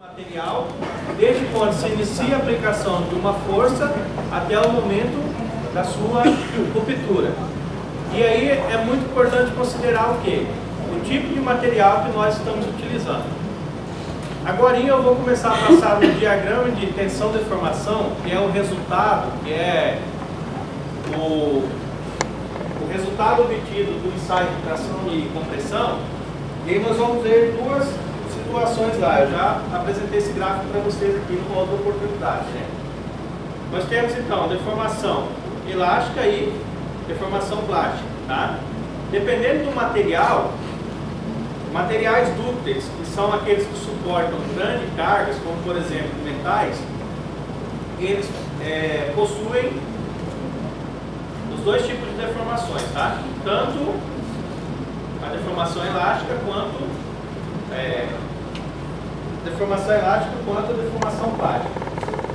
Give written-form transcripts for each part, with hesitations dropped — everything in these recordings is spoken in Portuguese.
Material, desde quando se inicia a aplicação de uma força até o momento da sua ruptura. E aí é muito importante considerar o quê? O tipo de material que nós estamos utilizando. Agora eu vou começar a passar no diagrama de tensão-deformação, que é o resultado, que é o resultado obtido do ensaio de tração e compressão. E aí nós vamos ver duas situações lá. Eu já apresentei esse gráfico para vocês aqui numa outra oportunidade, né? Nós temos então deformação elástica e deformação plástica, tá? Dependendo do material, materiais dúcteis, que são aqueles que suportam grandes cargas, como por exemplo metais, eles possuem os dois tipos de deformações, tá? Tanto a deformação elástica quanto a deformação plástica.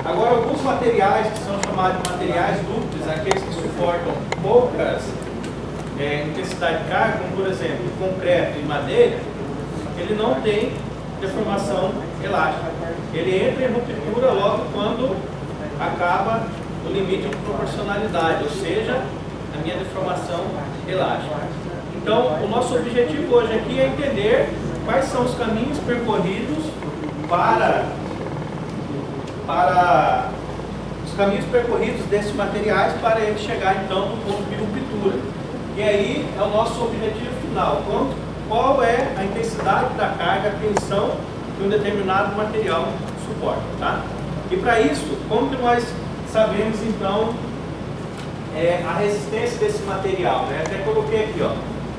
Agora, alguns materiais que são chamados de materiais dúcteis, aqueles que suportam poucas intensidade de carga, como por exemplo concreto e madeira, ele não tem deformação elástica. Ele entra em ruptura logo quando acaba o limite de proporcionalidade, ou seja, a minha deformação elástica. Então, o nosso objetivo hoje aqui é entender quais são os caminhos percorridos para os caminhos percorridos desses materiais para ele chegar então no ponto de ruptura. E aí é o nosso objetivo final. Qual é a intensidade da carga, a tensão que um determinado material suporta, tá? E para isso, como que nós sabemos então a resistência desse material, né? Até coloquei aqui, ó.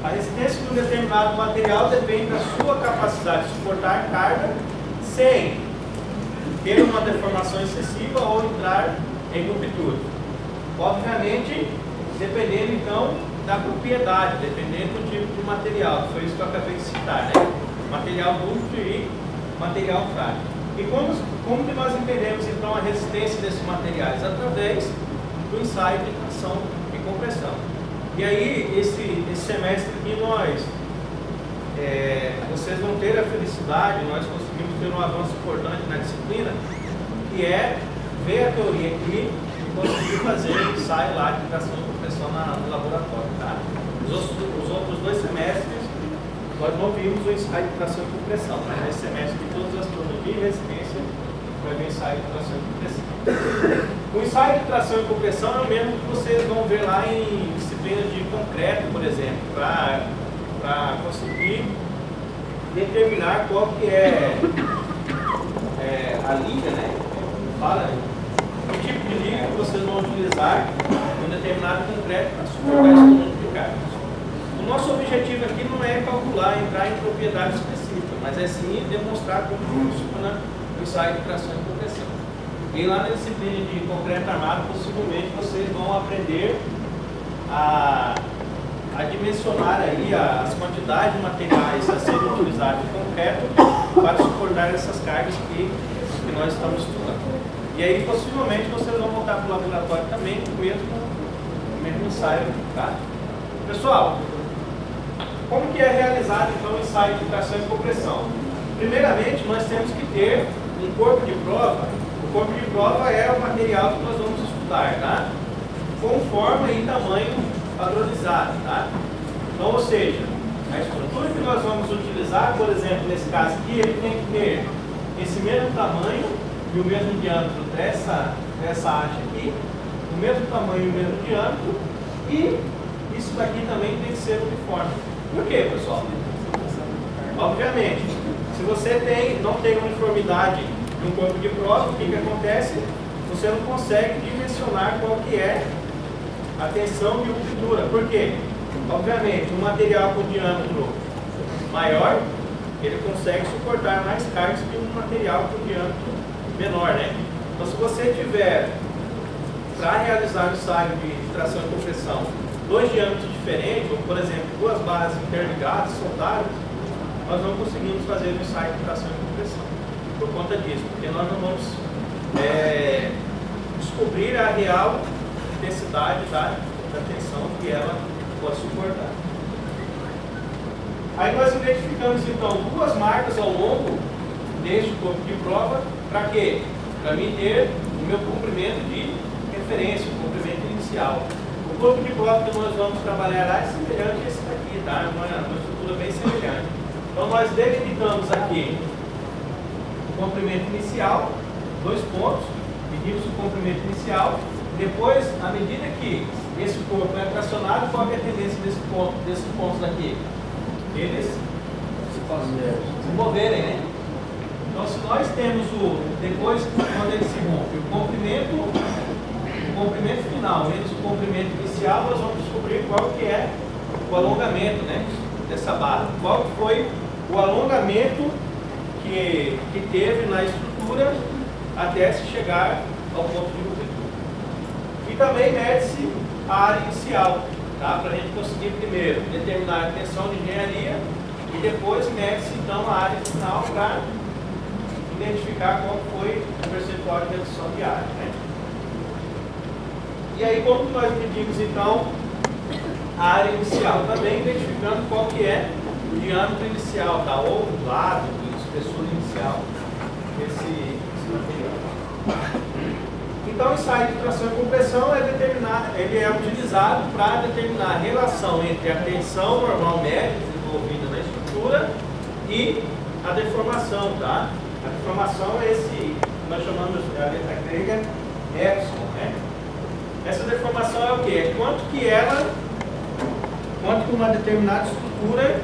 A resistência de um determinado material depende da sua capacidade de suportar carga sem ter uma deformação excessiva ou entrar em ruptura. Obviamente, dependendo então da propriedade, dependendo do tipo de material. Foi isso que eu acabei de citar, né? Material dúctil e material frágil. E como que nós entendemos então a resistência desses materiais? Através do ensaio de tração e compressão. E aí, esse semestre aqui vocês vão ter a felicidade, nós conseguimos ter um avanço importante na disciplina, que é ver a teoria aqui e conseguir fazer o ensaio lá de tração e compressão no laboratório, tá? Os outros 2 semestres, nós não vimos o ensaio de tração e compressão, mas nesse semestre de todas as astronomia e resistência vai ver o ensaio de tração e compressão. O ensaio de tração e compressão é o mesmo que vocês vão ver lá em disciplina de concreto, por exemplo, para conseguir determinar qual que é a liga, né? Fala o tipo de liga que vocês vão utilizar em um determinado concreto para suportar esse conjunto de cargas. O nosso objetivo aqui não é calcular, entrar em propriedade específica, mas é sim demonstrar como funciona o ensaio de tração e compressão. E lá na disciplina de concreto armado, possivelmente vocês vão aprender a dimensionar aí as quantidades de materiais a serem utilizados em concreto para suportar essas cargas que nós estamos estudando. E aí, possivelmente, vocês vão voltar para o laboratório também com o mesmo ensaio, tá? Pessoal, como que é realizado então o ensaio de tração e compressão? Primeiramente, nós temos que ter um corpo de prova. O corpo de prova é o material que nós vamos estudar, tá? Com forma e tamanho padronizado, tá? Então, ou seja, a estrutura que nós vamos utilizar, por exemplo, nesse caso aqui, ele tem que ter esse mesmo tamanho e o mesmo diâmetro dessa haste aqui, o mesmo tamanho e o mesmo diâmetro, e isso daqui também tem que ser uniforme. Por quê, pessoal? Obviamente, se você não tem uniformidade de um corpo de prova, o que acontece? Você não consegue dimensionar qual que é a tensão de ruptura. Por quê? Obviamente, um material com diâmetro maior, ele consegue suportar mais cargas que um material com diâmetro menor, né? Então, se você tiver, para realizar o ensaio de tração e compressão, dois diâmetros diferentes, ou por exemplo, duas barras interligadas, soldadas, nós não conseguimos fazer o ensaio de tração e compressão. Por conta disso, porque nós não vamos descobrir a real intensidade da tensão que ela pode suportar. Aí nós identificamos então duas marcas ao longo deste corpo de prova, para quê? Para mim ter o meu comprimento de referência, o comprimento inicial. O corpo de prova que nós vamos trabalhar lá é semelhante a esse daqui, tá? Uma estrutura bem semelhante. Então nós delimitamos aqui o comprimento inicial, 2 pontos, medimos o comprimento inicial. Depois, à medida que esse corpo é tracionado, qual é a tendência desses pontos aqui? Eles se moverem, né? Então, se nós temos depois, quando ele se rompe, o comprimento final menos o comprimento inicial, nós vamos descobrir qual que é o alongamento, né, dessa barra. Qual foi o alongamento que teve na estrutura até se chegar ao ponto de ruptura. E também mede-se a área inicial, tá? Para a gente conseguir primeiro determinar a tensão de engenharia e depois mede-se então a área final para identificar qual foi o percentual de redução de área, né? E aí, como nós medimos então a área inicial? Também identificando qual que é o diâmetro inicial, tá? Ou o lado, a espessura inicial desse material. Então, o ensaio de tração e compressão ele é utilizado para determinar a relação entre a tensão normal média desenvolvida na estrutura e a deformação, tá? A deformação é esse que nós chamamos de a letra grega epsilon, né? Essa deformação é o quê? É quanto que uma determinada estrutura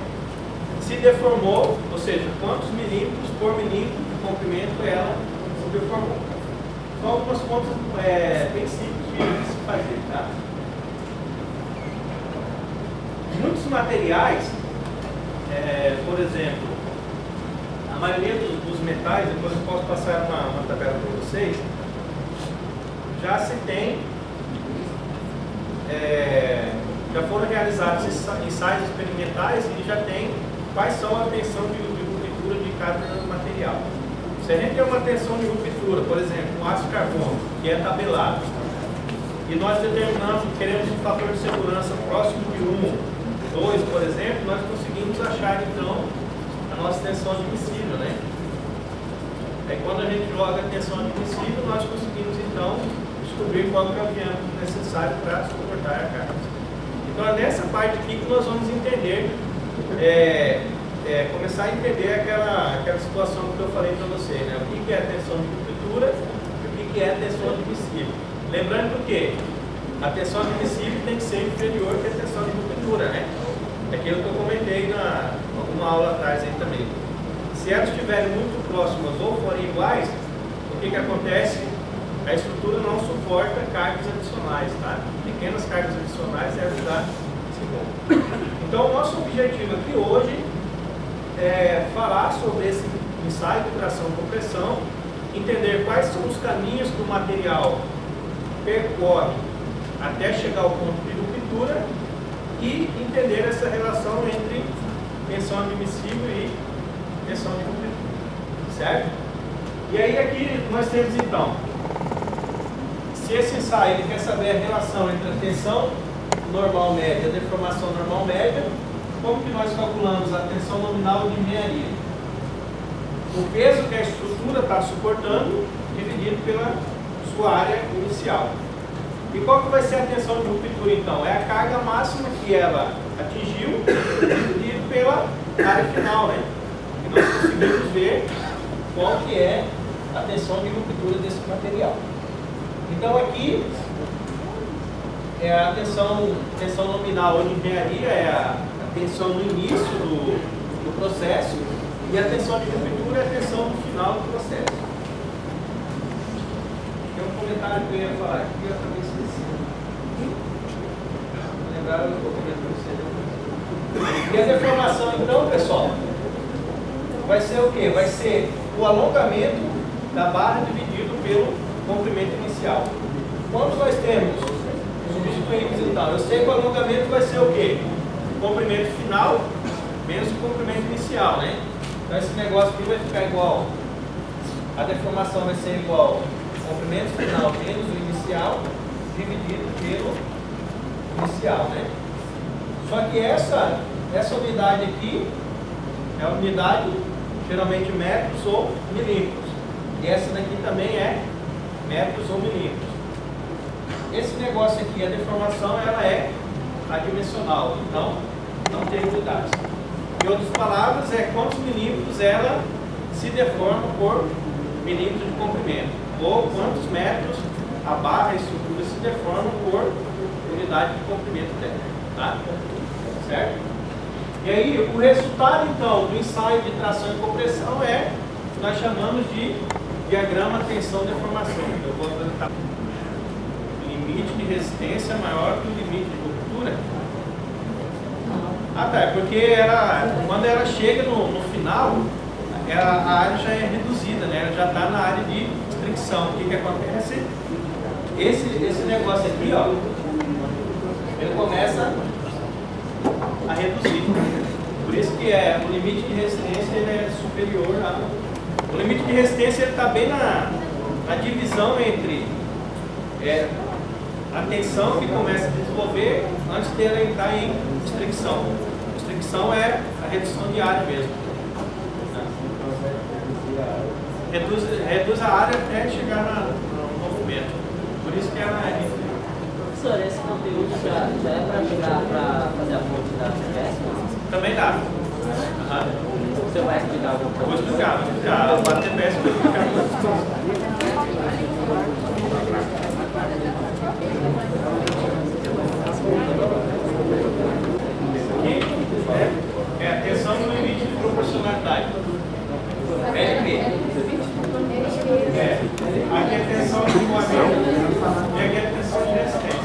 se deformou, ou seja, quantos milímetros por milímetro de comprimento ela se deformou. São algumas contas bem simples de se fazer, tá? Muitos materiais, por exemplo, a maioria dos metais, depois eu posso passar uma tabela para vocês, já se tem, já foram realizados ensaios experimentais e já tem quais são a tensão de ruptura de cada material. Se a gente tem uma tensão de ruptura, por exemplo, um ácido carbono, que é tabelado, e nós determinamos, queremos um fator de segurança próximo de 1, 2, por exemplo, nós conseguimos achar então a nossa tensão admissível, né? Quando a gente joga a tensão admissível, nós conseguimos então descobrir qual é o diâmetro necessário para suportar a carga. Então é nessa parte aqui que nós vamos entender, começar a entender aquela situação que eu falei para você, né? O que é a tensão de ruptura e o que é a tensão admissível. Lembrando que a tensão admissível tem que ser inferior que a tensão de ruptura, né? É aquilo que eu comentei numa aula atrás aí também. Se elas estiverem muito próximas ou forem iguais, o que acontece? A estrutura não suporta cargas adicionais, tá? Pequenas cargas adicionais é ajudar esse ponto. Então, o nosso objetivo aqui hoje é falar sobre esse ensaio de tração e compressão, entender quais são os caminhos que o material percorre até chegar ao ponto de ruptura e entender essa relação entre tensão admissível e tensão de ruptura, certo? E aí aqui nós temos então, se esse ensaio ele quer saber a relação entre a tensão normal média e a deformação normal média, como que nós calculamos a tensão nominal de engenharia? O peso que a estrutura está suportando dividido pela sua área inicial. E qual que vai ser a tensão de ruptura então? É a carga máxima que ela atingiu dividido pela área final, né? E nós conseguimos ver qual que é a tensão de ruptura desse material. Então aqui é a tensão nominal de engenharia, é a tensão no início do processo, e a tensão de ruptura é a tensão no final do processo. Tem um comentário que eu ia falar aqui, eu acabei esquecendo. Vou lembrar o documento para você. E a deformação então, pessoal, vai ser o quê? Vai ser o alongamento da barra dividido pelo comprimento inicial. Quando nós temos substituímos então. Eu sei que o alongamento vai ser o quê? O comprimento final menos o comprimento inicial, né? Então esse negócio aqui vai ficar igual, a deformação vai ser igual ao comprimento final menos o inicial, dividido pelo inicial, né? Só que essa unidade aqui é a unidade, geralmente metros ou milímetros. E essa daqui também é metros ou milímetros. Esse negócio aqui, a deformação, ela é adimensional, então não tem unidades. Em outras palavras, é quantos milímetros ela se deforma por milímetro de comprimento, ou quantos metros a barra, a estrutura se deforma por unidade de comprimento dela, tá? Certo? E aí, o resultado, então, do ensaio de tração e compressão é o que nós chamamos de diagrama tensão-deformação. Eu vou apresentar. Limite de resistência maior que o limite de ruptura. Ah, tá. É porque quando ela chega no final, a área já é reduzida, né? Ela já está na área de fricção. O que acontece? Esse negócio aqui, ó, ele começa a reduzir. Por isso que o limite de resistência ele é superior o limite de resistência está bem na divisão entre a tensão que começa a desenvolver antes dela entrar em restrição. Restrição é a redução de área mesmo. Reduz a área até chegar no movimento. Por isso que ela é diferente. Professor, esse conteúdo já é para chegar para fazer a fonte da TPS? Também dá. Você vai explicar alguma coisa? Vou explicar. A TPS vai explicar. Aqui é a tensão no limite de proporcionalidade. LP. Aqui é tensão de escoamento e aqui é tensão de resistência.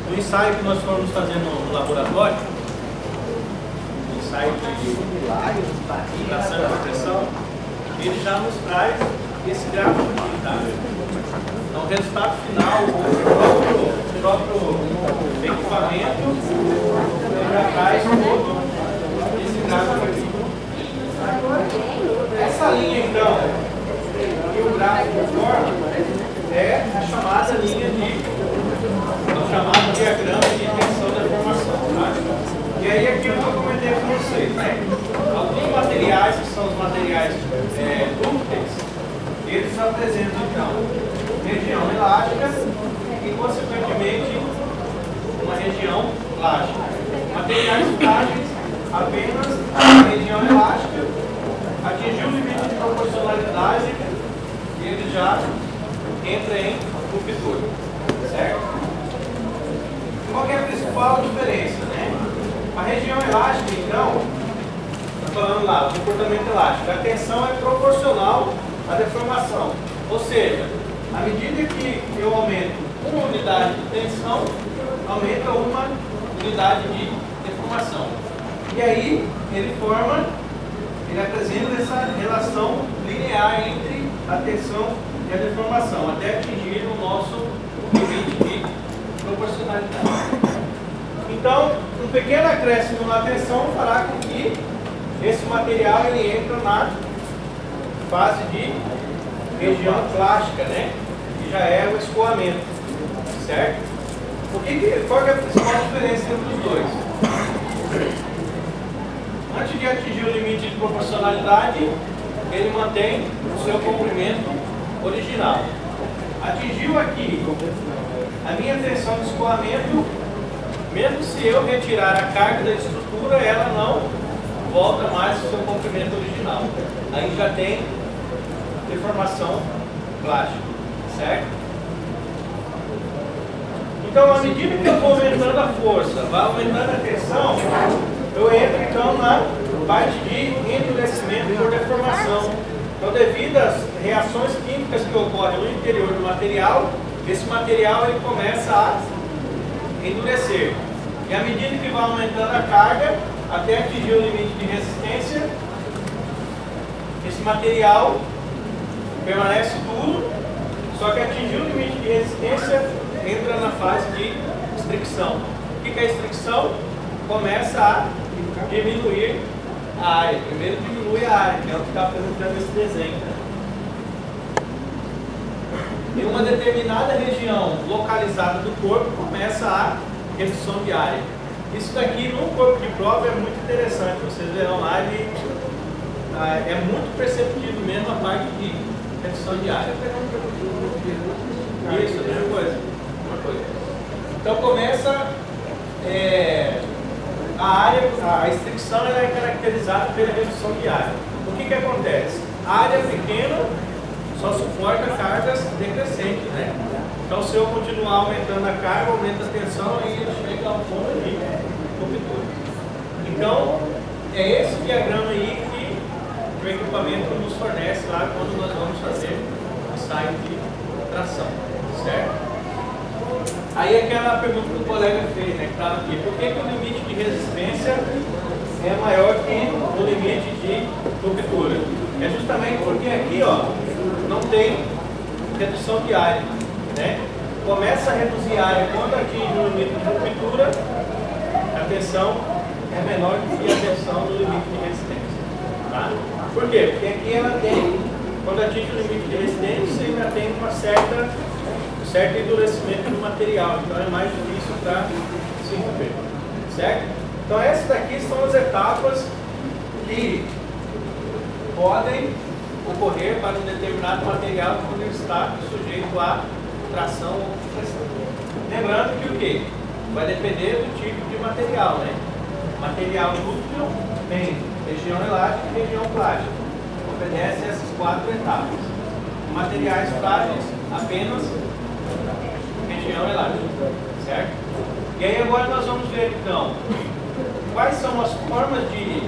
No ensaio que nós fomos fazendo no laboratório, o ensaio de tração e compressão, ele já nos traz esse gráfico aqui, tá? Então o resultado final, o próprio equipamento, ele já traz todo esse gráfico aqui. Essa linha então, que o gráfico forma, é a chamada linha o chamado diagrama de tensão da deformação, tá? E aí aquilo que eu comentei com vocês, né? Alguns materiais, que são os materiais dúcteis, eles apresentam então região elástica e consequentemente uma região plástica. Materiais frágeis, apenas a região elástica, atingiu o limite de proporcionalidade e ele já entra em ruptura, certo? Qual que é a principal diferença, né? A região elástica, então, falando lá, o comportamento elástico, a tensão é proporcional à deformação. Ou seja, à medida que eu aumento uma unidade de tensão, aumenta uma unidade de deformação. E aí, ele apresenta essa relação linear entre a tensão e a deformação, até atingir o nosso limite de proporcionalidade. Então, um pequeno acréscimo na tensão fará com que esse material ele entra na fase de região plástica, né? Que já é o escoamento, certo? Qual que é a principal diferença entre os dois? Antes de atingir o limite de proporcionalidade, ele mantém o seu comprimento original. Atingiu aqui a minha tensão de escoamento, mesmo se eu retirar a carga da estrutura, ela não volta mais ao seu comprimento original. Aí já tem deformação plástica, certo? Então, à medida que eu vou aumentando a força, vai aumentando a tensão, eu entro então na parte de endurecimento por deformação. Então, devido devido às reações químicas que ocorrem no interior do material, esse material ele começa a endurecer. E à medida que vai aumentando a carga, até atingir o limite de resistência, esse material permanece duro, só que atingir o limite de resistência, entra na fase de estricção. O que é a estricção? Começa a diminuir a área. Primeiro diminui a área, que é o que está apresentando nesse desenho. Em uma determinada região localizada do corpo, começa a redução de área. Isso daqui no corpo de prova é muito interessante. Vocês verão lá, é muito perceptível mesmo a parte de redução de área. Isso, a mesma coisa. Então começa a área, a estricção ela é caracterizada pela redução de área. O que acontece? A área pequena só suporta cargas decrescentes, né? Então se eu continuar aumentando a carga, aumenta a tensão e ele chega ao ponto de ruptura. Então é esse diagrama aí que o equipamento nos fornece lá quando nós vamos fazer o ensaio de tração, certo? Aí aquela pergunta que o colega fez, né, que estava aqui, por que o limite de resistência é maior que o limite de ruptura? É justamente porque aqui, ó, não tem redução de área, né? Começa a reduzir a área quando atinge o limite de ruptura, a tensão é menor do que a tensão do limite de resistência, tá? Por quê? Porque aqui ela tem, quando atinge o limite de resistência, ainda tem uma certo endurecimento do material, então é mais difícil para se romper, certo? Então essas daqui são as etapas que podem ocorrer para um determinado material quando ele está sujeito a tração ou compressão. Lembrando que o quê? Vai depender do tipo de material, né? Material dúctil tem região elástica e região plástica. Obedece essas 4 etapas. Materiais frágeis, apenas região elástica, certo? E aí agora nós vamos ver então quais são as formas de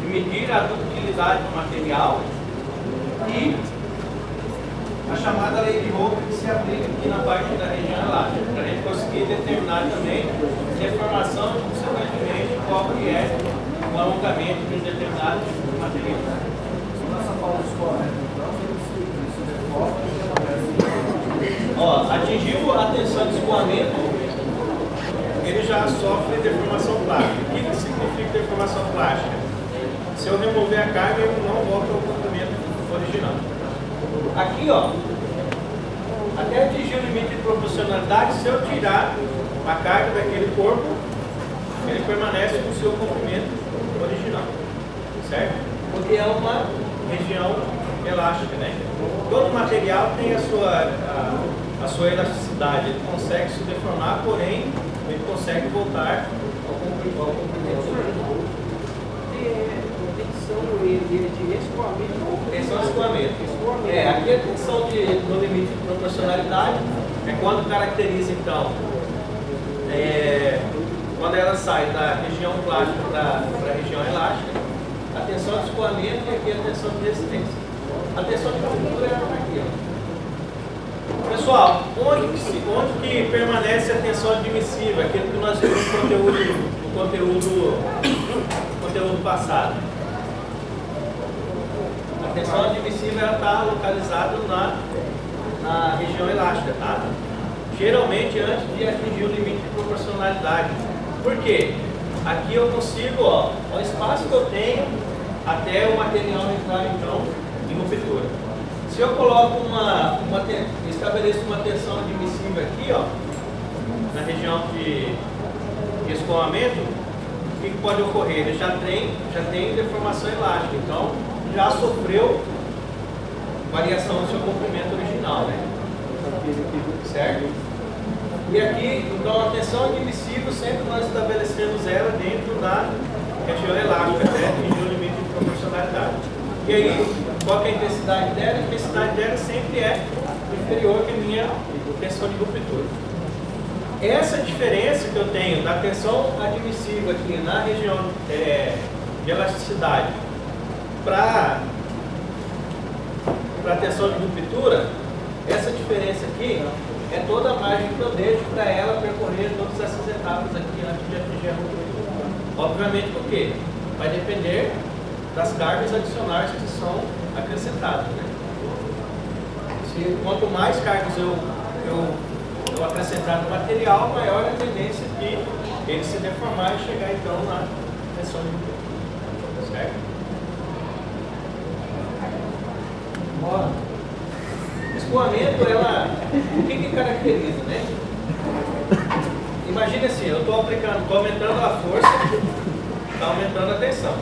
medir a ductilidade do material e a chamada lei de Hooke que se aplica aqui na parte da região elástica, para a gente conseguir determinar também deformação e consequentemente qual que é o alongamento de um determinado material. Ó, atingiu a tensão de escoamento, ele já sofre deformação plástica. O que significa deformação plástica? Se eu remover a carga, ele não volta ao comprimento original. Aqui, ó, até atingir o limite de proporcionalidade, se eu tirar a carga daquele corpo, ele permanece com o seu comprimento original, certo? Porque é uma região elástica, né? Todo material tem a sua elasticidade, ele consegue se deformar, porém ele consegue voltar ao comprimento original. De escoamento. Tensão de escoamento. Aqui a tensão no limite de proporcionalidade é quando caracteriza então quando ela sai da região plástica para a região elástica, a tensão de escoamento e aqui a tensão de resistência. A tensão de ruptura é aqui, ó. Pessoal, onde que permanece a tensão admissiva? Aquilo que nós vimos no conteúdo passado. A tensão admissiva está localizada na região elástica, tá? Geralmente antes de atingir o limite de proporcionalidade. Por quê? Aqui eu consigo, ó, o espaço que eu tenho até o material entrar então em ruptura. Se eu coloco estabeleço uma tensão admissiva aqui, ó, na região de escoamento, o que pode ocorrer? Ele já tem deformação elástica, então já sofreu variação do seu comprimento original, né? Certo? E aqui, então, a tensão admissiva sempre nós estabelecemos ela dentro da região elástica, até atingir o limite de proporcionalidade. E aí, qual que é a intensidade dela? A intensidade dela sempre é inferior que a minha tensão de ruptura. Essa diferença que eu tenho da tensão admissiva aqui na região de elasticidade para tensão de ruptura, essa diferença aqui é toda a margem que eu deixo para ela percorrer todas essas etapas aqui antes de atingir a ruptura. Obviamente, por quê? Vai depender das cargas adicionais que são acrescentadas, né? Quanto mais cargas eu acrescentar no material, maior é a tendência de ele se deformar e chegar então na tensão de ruptura. Certo? Bora. Escoamento, o que caracteriza, né? Imagine assim, eu estou aumentando a força, está aumentando a tensão,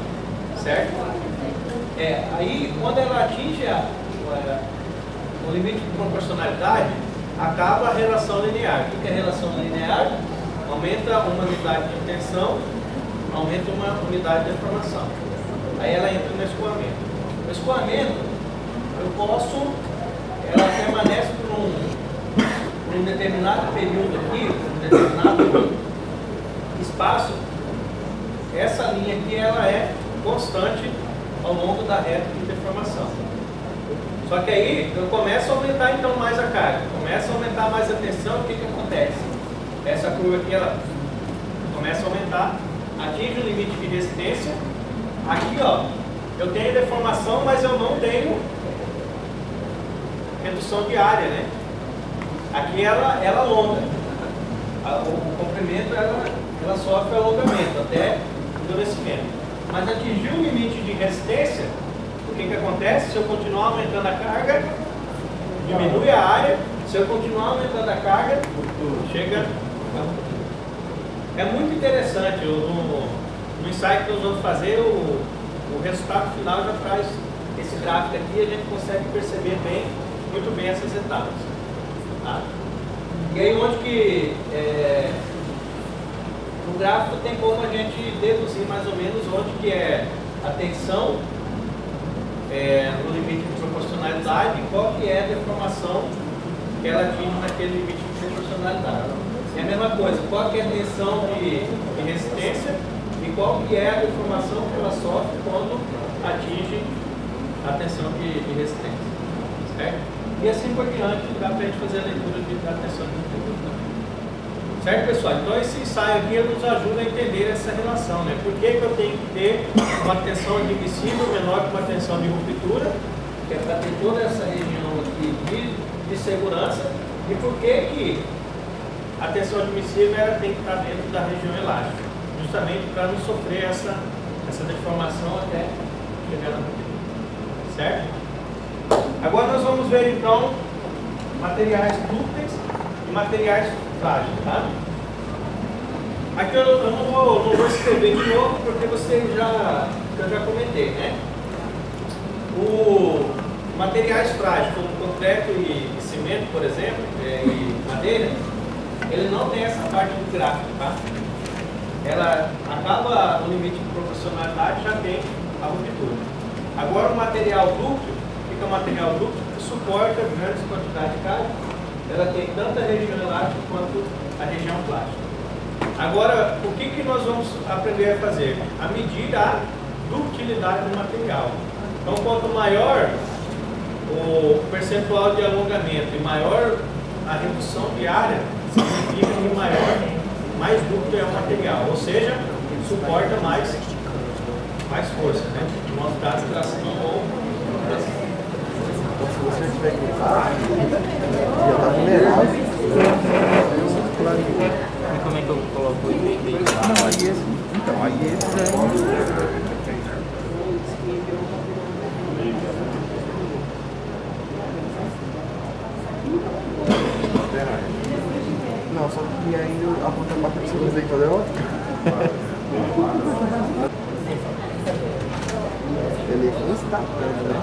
certo? Aí quando ela atinge o limite de proporcionalidade, acaba a relação linear. O que é a relação linear? Aumenta uma unidade de tensão, aumenta uma unidade de deformação. Aí ela entra no escoamento. O escoamento, ela permanece por um determinado período aqui, por um determinado espaço. Essa linha aqui, ela é constante ao longo da reta de deformação. Só que aí eu começo a aumentar então mais a carga, começa a aumentar mais a tensão. O que acontece? Essa curva aqui, ela começa a aumentar, atinge o limite de resistência. Aqui, ó, eu tenho deformação, mas eu não tenho redução de área, né? Aqui ela alonga. O comprimento ela sofre alongamento até endurecimento. Mas atingiu o limite de resistência, o que acontece? Se eu continuar aumentando a carga, diminui a área. Se eu continuar aumentando a carga, chega. É muito interessante. No ensaio que nós vamos fazer, o resultado final já traz esse gráfico aqui, a gente consegue perceber muito bem essas etapas. Tá? E aí onde que no gráfico tem como a gente deduzir mais ou menos onde que é a tensão no limite de proporcionalidade e qual que é a deformação que ela atinge naquele limite de proporcionalidade. É a mesma coisa, qual que é a tensão de resistência e qual que é a deformação que ela sofre quando atinge a tensão de resistência. Certo? E assim por diante, dá para a gente fazer a leitura da tensão de ruptura também. Certo, pessoal? Então esse ensaio aqui nos ajuda a entender essa relação, né? Por que eu tenho que ter uma tensão admissível menor que uma tensão de ruptura, que é para ter toda essa região aqui de segurança, e por que a tensão admissível ela tem que estar dentro da região elástica, justamente para não sofrer essa deformação até chegar na ruptura. Certo? Agora nós vamos ver então materiais dúcteis e materiais frágeis, tá? Aqui eu não vou escrever de novo porque eu já comentei, né? O materiais frágeis como concreto e cimento, por exemplo, e madeira, ele não tem essa parte do gráfico, tá? Ela acaba o limite de proporcionalidade, já tem a ruptura. Agora o material dúctil, o que é o material dúctil? Que suporta grandes quantidades de carga. Ela tem tanto a região elástica quanto a região plástica. Agora, o que nós vamos aprender a fazer? A medir a ductilidade do material. Então, quanto maior o percentual de alongamento e maior a redução de área, significa que mais dúctil é o material, ou seja, suporta mais força, né? No nosso caso, tração ou compressão. Se você tiver que usar, já está vulnerável. E como é que eu coloco ele? Então, aí esse não, só que ainda a contraparte precisa fazer fazer outra. Ele é instantâneo, né?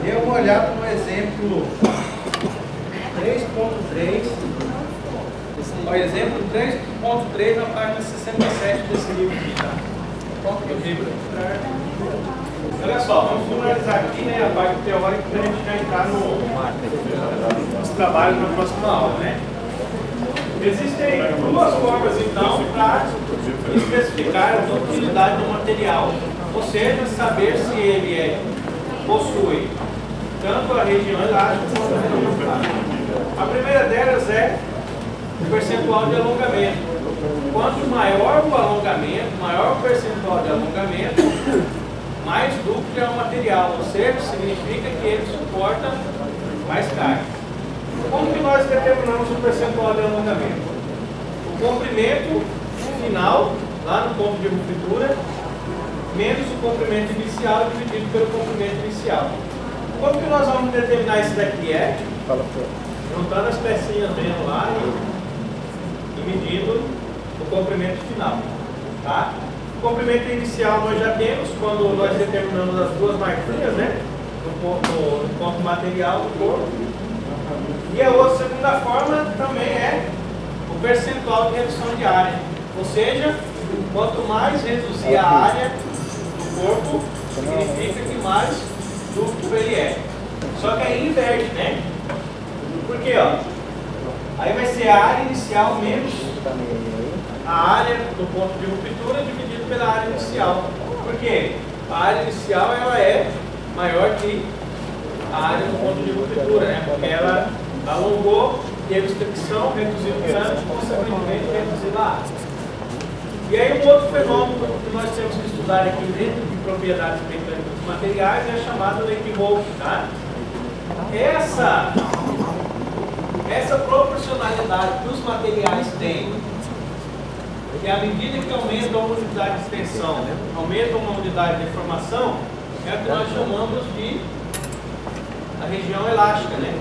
Dê uma olhada no exemplo 3.3. O exemplo 3.3 na página 67 desse livro aqui, tá? Qual que é o livro? Olha só, vamos finalizar aqui, né, a parte teórica para a gente já entrar nos trabalhos na próxima aula, né? Existem duas formas, então, para especificar a ductilidade do material, ou seja, saber se ele possui tanto a região elástica quanto a região plástica. A primeira delas é o percentual de alongamento. Quanto maior o alongamento, maior o percentual de alongamento, mais dúctil é o material, ou seja, significa que ele suporta mais carga. Como que nós determinamos o percentual de alongamento? O comprimento final, lá no ponto de ruptura, menos o comprimento inicial dividido pelo comprimento inicial. Como que nós vamos determinar isso daqui? Juntando as pecinhas dentro lá e medindo o comprimento final. Tá? O comprimento inicial nós já temos quando nós determinamos as duas marquinhas, né? No ponto material do corpo. E a outra segunda forma também é o percentual de redução de área. Ou seja, quanto mais reduzir a área do corpo, significa que mais dúctil ele é. Só que aí inverte, né? Por quê? Ó? Aí vai ser a área inicial menos a área do ponto de ruptura dividido pela área inicial. Por quê? A área inicial ela é maior que a área do ponto de ruptura, né? Porque ela alongou, teve fricção, reduziu o trânsito, consequentemente reduziu a área. E aí um outro fenômeno que nós temos que estudar aqui dentro de propriedades mecânicas dos materiais é a chamada lei de Moore, tá? Essa proporcionalidade que os materiais têm, que à medida que aumenta uma unidade de extensão, aumenta uma unidade de deformação, é o que nós chamamos de a região elástica, né?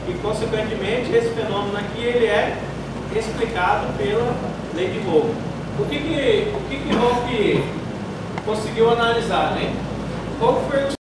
E consequentemente esse fenômeno aqui ele é explicado pela lei de Moore. O que Hawke conseguiu analisar, né? Qual foi o